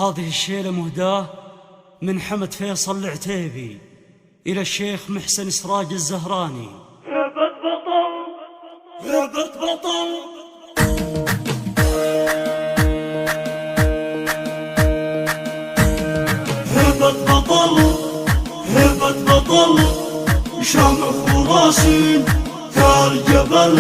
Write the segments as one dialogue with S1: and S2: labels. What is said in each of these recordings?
S1: هذه الشيلة مهداة من حمد فيصل العتيبي إلى الشيخ محسن سراج الزهراني.
S2: هبت بطل هبت بطل هبت بطل هبت بطل شامخ وراسين كالجبل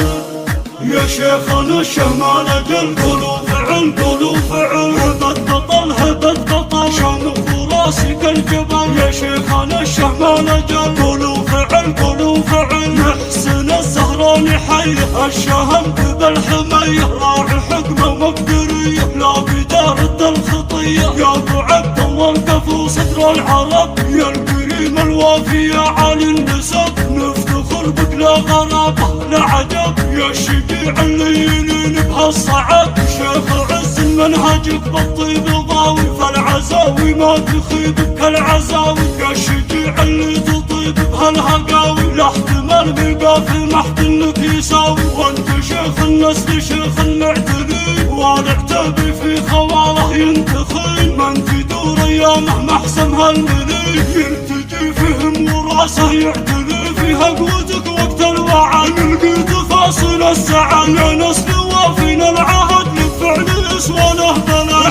S2: يا شيخنا الشمال اجل قولوا فعل قولوا فعل. هبت بطل هبت بطل شامخ وراسي كالجبل يا شيخنا الشمال اجل قولوا فعل قولوا فعل. محسن الزهراني حي الشهم بالحميه راعي حكمه مقدريه لا بدار الخطيه يا ابو عبد الله القفو صدر العرب يا الكريم الوافي يا عالي النسب نفتخر بك لا غرابه لا عجب يا الشجيع اللي يلين بهالصعب شيخ عز منهجك بالطيب ضاوي فالعزاوي ما تخيبك كالعزاوي يا الشجيع اللي تطيب بهالهقاوي لا احتمال بيبقى في محد انك يساوي وانت شيخ النسل شيخ المعتدين والعتابي في خواله ينتخين من تدور ايامه محسن هالمليك يلتجي فهم وراسه يعتدي فيها قوتك وقت الوعد لقيت فاصل السعد يا نسل وافينا العهد للفعل يسوانه بلا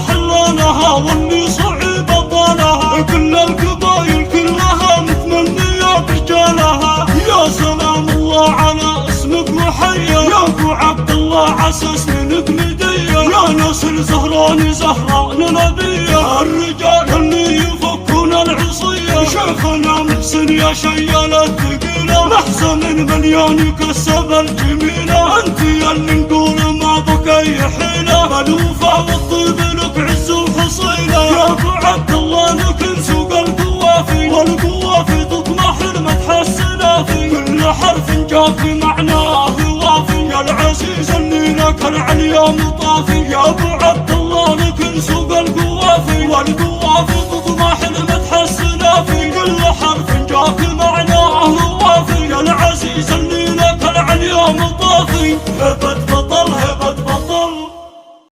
S2: حلونها واللي صعب بطلها كل القبايل كلها متمنية برجالها يا سلام الله على اسمك وحيا يا ابو عبد الله عسس منك مدية يا نسل زهراني زهران نبية الرجال اللي يفكون العصية شيخنا محسن يا شيال الثقيلة محسن مليان يكسب الجميلة انت اللي نقول ما بك اي حيلة الوفا والطيب لك عز وحصيلة يا ابو عبد الله لك سوق القوافي والقوافي تطمح المدح السلافي كل حرف جاك معناه وافي يا العزيز اللي لك العليا مطافي يا ابو عبد الله لك سوق القوافي والقوافي تطمح المدح السلافي كل حرف جاك معناه وافي يا العزيز اللي لك العليا مطافي.